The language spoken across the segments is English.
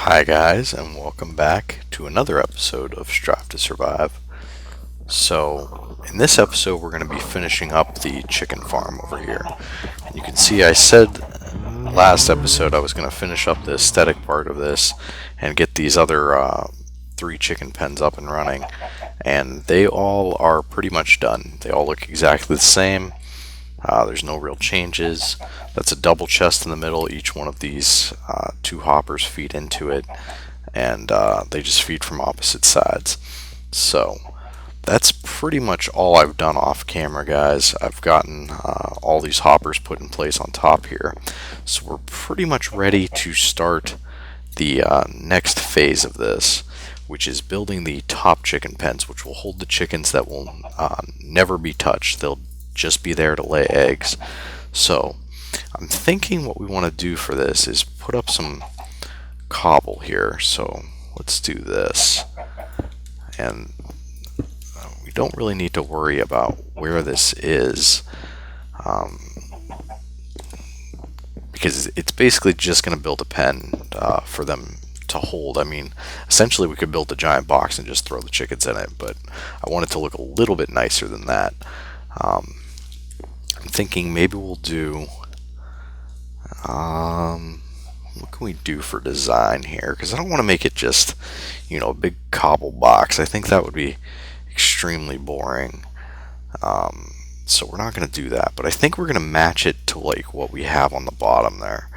Hi guys, and welcome back to another episode of Strive to Survive. So, in this episode we're going to be finishing up the chicken farm over here. And you can see I said last episode I was going to finish up the aesthetic part of this and get these other 3 chicken pens up and running. And they all are pretty much done. They all look exactly the same. There's no real changes. That's a double chest in the middle. Each one of these 2 hoppers feed into it, and they just feed from opposite sides. So that's pretty much all I've done off camera, guys. I've gotten all these hoppers put in place on top here. So we're pretty much ready to start the next phase of this, which is building the top chicken pens, which will hold the chickens that will never be touched. They'll just be there to lay eggs. So I'm thinking what we want to do for this is put up some cobble here. So let's do this. And we don't really need to worry about where this is, because it's basically just going to build a pen for them to hold. I mean, essentially we could build a giant box and just throw the chickens in it, but I want it to look a little bit nicer than that. I'm thinking maybe we'll do, what can we do for design here? Because I don't want to make it just, a big cobble box. I think that would be extremely boring. So we're not going to do that, but I think we're going to match it to like what we have on the bottom there.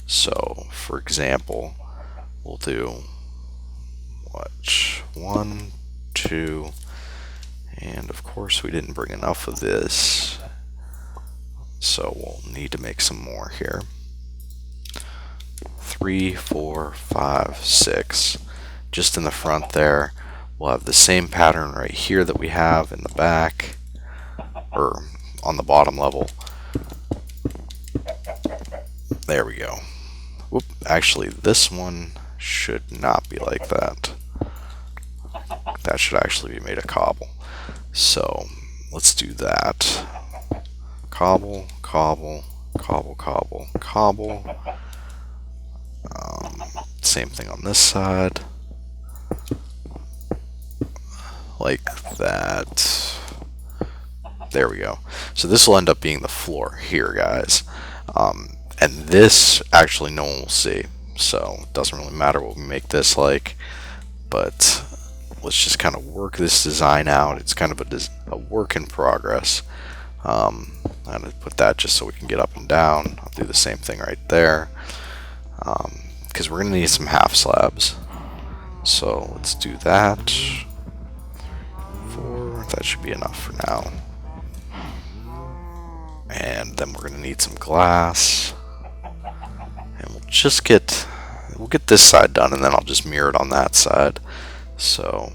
So, for example, we'll do, 1, 2, and of course we didn't bring enough of this. So we'll need to make some more here. 3, 4, 5, 6. Just in the front there. We'll have the same pattern right here that we have in the back, or on the bottom level. There we go. Whoop, actually this one should not be like that. That should actually be made of cobble. So let's do that. Cobble, cobble, cobble, cobble, cobble. Same thing on this side. Like that. There we go. So this will end up being the floor here, guys. And this, actually, no one will see. So it doesn't really matter what we make this like. But let's just kind of work this design out. It's kind of a work in progress. I'm going to put that just so we can get up and down. I'll do the same thing right there, because we're going to need some half slabs. So let's do that. 4, that should be enough for now. And then we're going to need some glass. And we'll get this side done, and then I'll just mirror it on that side. So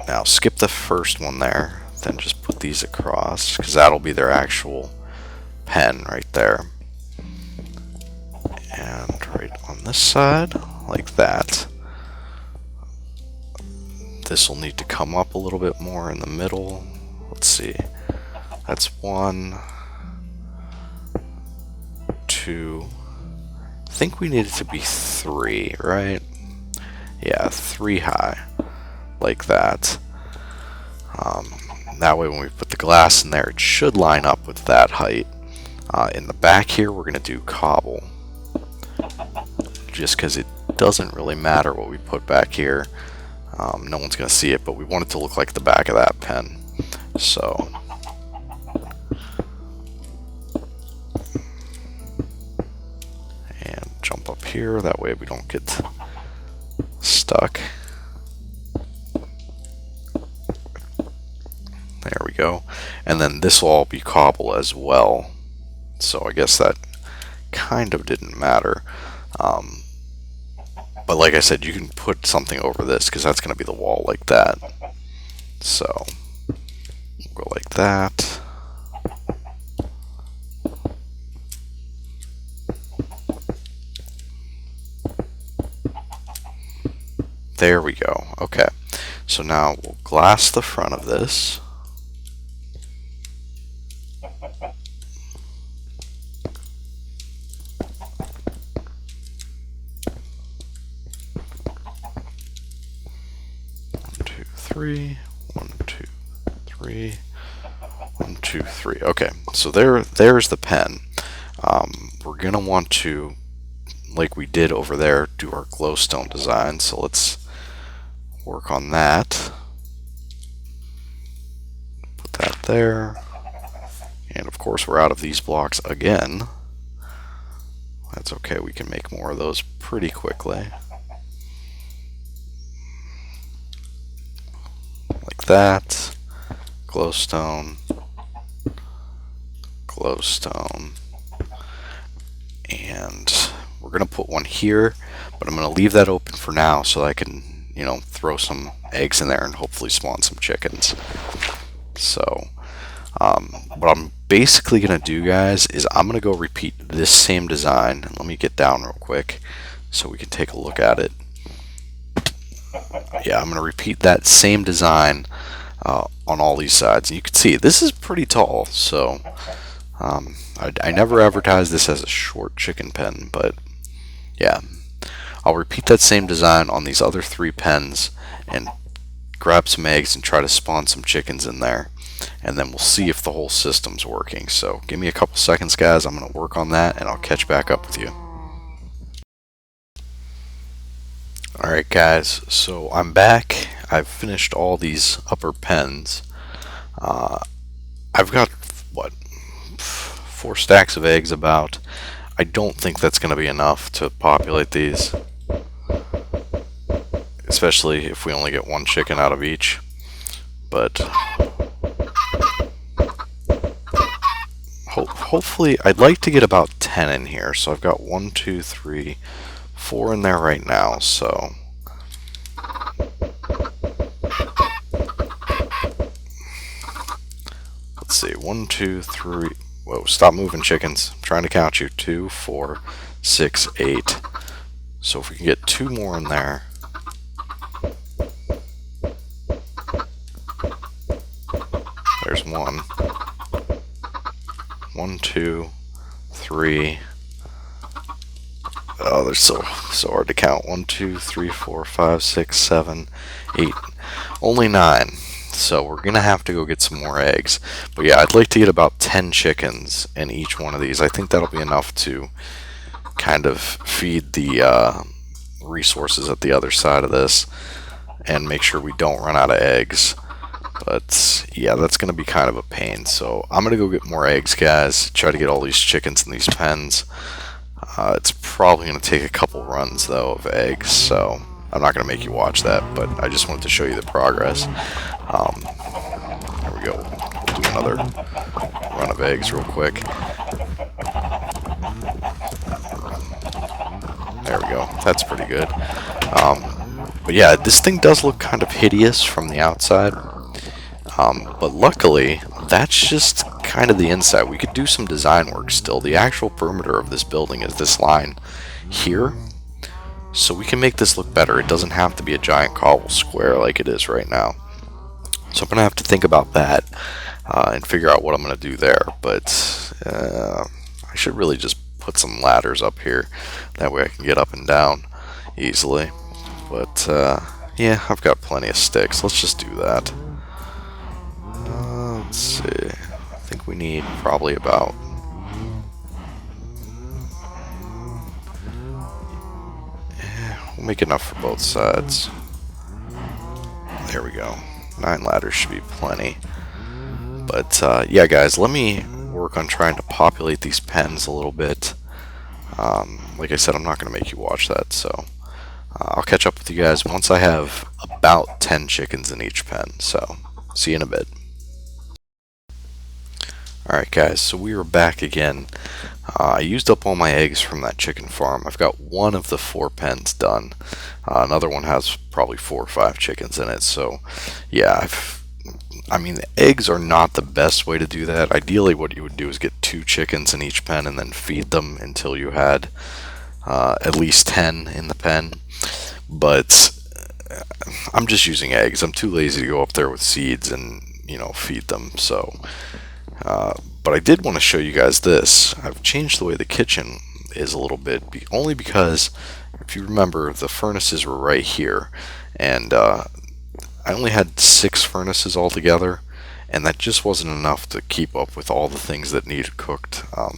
now skip the first one there. Then just put these across, because that'll be their actual pen right there. And right on this side, like that. This will need to come up a little bit more in the middle. Let's see. That's 1, 2. I think we need it to be 3, right? Yeah, 3 high. Like that. That way when we put the glass in there, it should line up with that height. In the back here, we're going to do cobble. Just because it doesn't really matter what we put back here. No one's going to see it, but we want it to look like the back of that pen. So and jump up here, that way we don't get stuck. There we go. And then this will all be cobble as well. So I guess that kind of didn't matter. But like I said, you can put something over this, because that's going to be the wall like that. So we'll go like that. There we go. Okay. So now we'll glass the front of this. 3, 1, 2, 3, 1, 2, 3. Okay, so there's the pen. We're gonna want to, like we did over there, do our glowstone design. So let's work on that. Put that there. And of course we're out of these blocks again. That's okay, we can make more of those pretty quickly. Like that. Glowstone. Glowstone. And we're going to put one here, but I'm going to leave that open for now so I can, throw some eggs in there and hopefully spawn some chickens. So, what I'm basically going to do, guys, is I'm going to go repeat this same design. Let me get down real quick so we can take a look at it. Yeah, I'm going to repeat that same design on all these sides. And you can see this is pretty tall, so I never advertised this as a short chicken pen, but yeah, I'll repeat that same design on these other 3 pens and grab some eggs and try to spawn some chickens in there, and then we'll see if the whole system's working. So give me a couple seconds, guys. I'm going to work on that and I'll catch back up with you. Alright guys, so I'm back. I've finished all these upper pens. I've got, what, 4 stacks of eggs about. I don't think that's going to be enough to populate these, especially if we only get 1 chicken out of each. But hopefully, I'd like to get about 10 in here. So I've got 1, 2, 3, 4 in there right now. So let's see, 1, 2, 3. Whoa, stop moving, chickens. I'm trying to count you. 2, 4, 6, 8. So if we can get 2 more in there. There's 1. 1, 2, 3. Oh, they're so hard to count. 1, 2, 3, 4, 5, 6, 7, 8. Only 9. So we're going to have to go get some more eggs. But yeah, I'd like to get about 10 chickens in each one of these. I think that'll be enough to kind of feed the resources at the other side of this and make sure we don't run out of eggs. But yeah, that's going to be kind of a pain. So I'm going to go get more eggs, guys. Try to get all these chickens in these pens. It's probably going to take a couple runs, though, of eggs. So I'm not going to make you watch that, but I just wanted to show you the progress. There we go. We'll do another run of eggs real quick. There we go. That's pretty good. But yeah, this thing does look kind of hideous from the outside. But luckily, that's just kind of the inside. We could do some design work still. The actual perimeter of this building is this line here. So we can make this look better. It doesn't have to be a giant cobble square like it is right now. So I'm going to have to think about that and figure out what I'm going to do there. But I should really just put some ladders up here. That way I can get up and down easily. But yeah, I've got plenty of sticks. Let's just do that. Let's see. I think we need probably about... we'll make enough for both sides. There we go. 9 ladders should be plenty. But yeah, guys, let me work on trying to populate these pens a little bit. Like I said, I'm not going to make you watch that, so I'll catch up with you guys once I have about 10 chickens in each pen. So see you in a bit. Alright guys, so we are back again. I used up all my eggs from that chicken farm. I've got 1 of the 4 pens done. Another one has probably 4 or 5 chickens in it. So yeah, I mean, the eggs are not the best way to do that. Ideally what you would do is get 2 chickens in each pen and then feed them until you had at least 10 in the pen. But I'm just using eggs. I'm too lazy to go up there with seeds and, feed them. So but I did want to show you guys this. I've changed the way the kitchen is a little bit, only because if you remember, the furnaces were right here, and I only had 6 furnaces altogether, and that just wasn't enough to keep up with all the things that needed cooked. I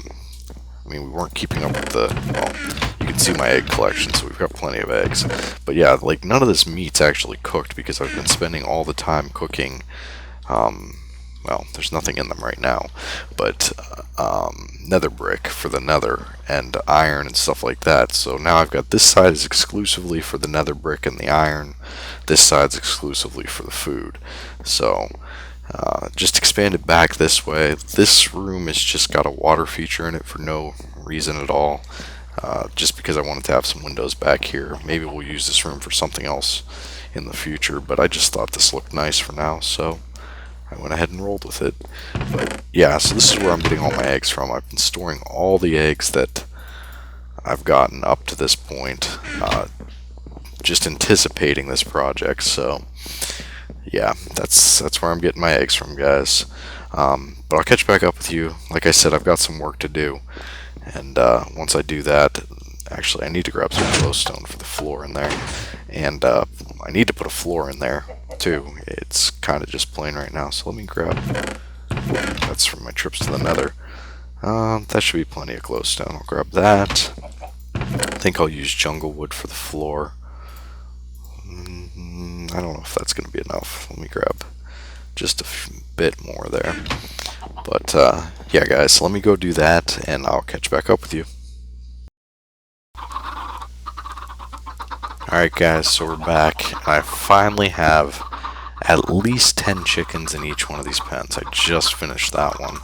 mean, we weren't keeping up with well, you can see my egg collection, so we've got plenty of eggs. But yeah, like, none of this meat's actually cooked because I've been spending all the time cooking, well, there's nothing in them right now, but nether brick for the nether and iron and stuff like that. So now I've got this side is exclusively for the nether brick and the iron. This side's exclusively for the food. So just expanded back this way. This room has just got a water feature in it for no reason at all. Just because I wanted to have some windows back here. Maybe we'll use this room for something else in the future, but I just thought this looked nice for now, so I went ahead and rolled with it. But yeah, so this is where I'm getting all my eggs from. I've been storing all the eggs that I've gotten up to this point, just anticipating this project. So yeah, that's where I'm getting my eggs from, guys. But I'll catch back up with you. Like I said, I've got some work to do, and once I do that, actually I need to grab some glowstone for the floor in there, and I need to put a floor in there too. It's kind of just plain right now, so let me grab, that's from my trips to the nether. That should be plenty of glowstone. I'll grab that. I think I'll use jungle wood for the floor. I don't know if that's going to be enough. Let me grab just a bit more there. But yeah, guys, so let me go do that, and I'll catch back up with you. Alright guys, so we're back, and I finally have at least 10 chickens in each one of these pens. I just finished that one.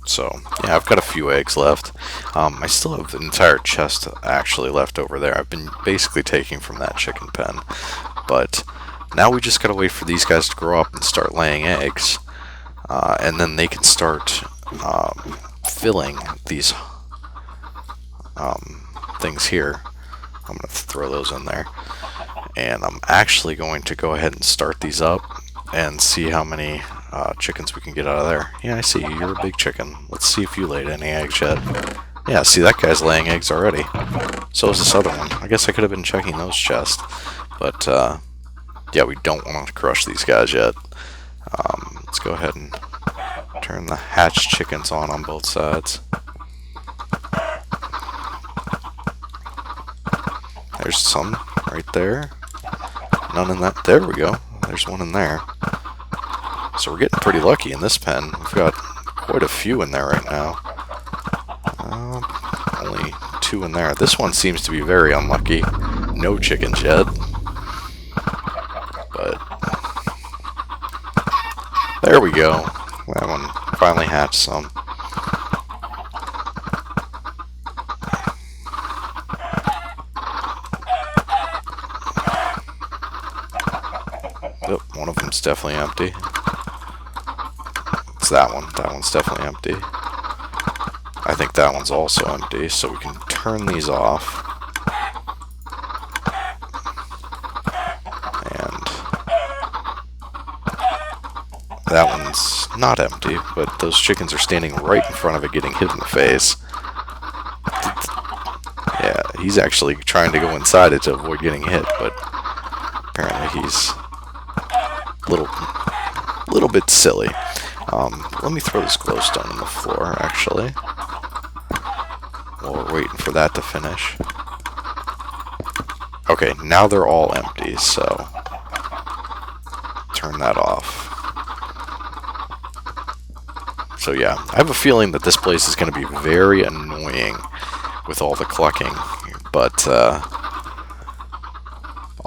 So yeah, I've got a few eggs left. I still have an entire chest actually left over there. I've been basically taking from that chicken pen. But now we just gotta wait for these guys to grow up and start laying eggs. And then they can start filling these things here. I'm going to throw those in there. And I'm actually going to go ahead and start these up and see how many chickens we can get out of there. Yeah, I see you. You're a big chicken. Let's see if you laid any eggs yet. Yeah, see, that guy's laying eggs already. So is this other one. I guess I could have been checking those chests. But, yeah, we don't want to crush these guys yet. Let's go ahead and turn the hatched chickens on both sides. There's some right there. None in that. There we go. There's one in there. So we're getting pretty lucky in this pen. We've got quite a few in there right now. Only 2 in there. This one seems to be very unlucky. No chickens yet. But there we go. That one finally hatched some. Oh, one of them's definitely empty. It's that one. That one's definitely empty. I think that one's also empty, so we can turn these off. And that one's not empty, but those chickens are standing right in front of it getting hit in the face. Yeah, he's actually trying to go inside it to avoid getting hit, but apparently he's a little bit silly. Let me throw this glowstone on the floor, actually, while we're waiting for that to finish. Okay, now they're all empty, so turn that off. So yeah, I have a feeling that this place is going to be very annoying with all the clucking, but I'll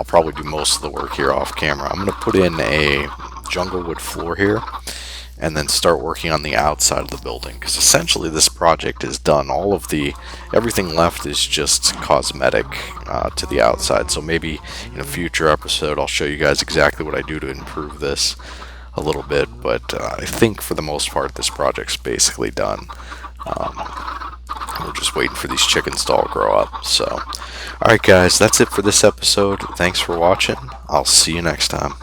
probably do most of the work here off camera. I'm going to put in a jungle wood floor here, and then start working on the outside of the building, because essentially this project is done. Everything left is just cosmetic to the outside. So maybe in a future episode I'll show you guys exactly what I do to improve this a little bit, but I think for the most part this project's basically done. We're just waiting for these chickens to all grow up. So alright guys, that's it for this episode. Thanks for watching. I'll see you next time.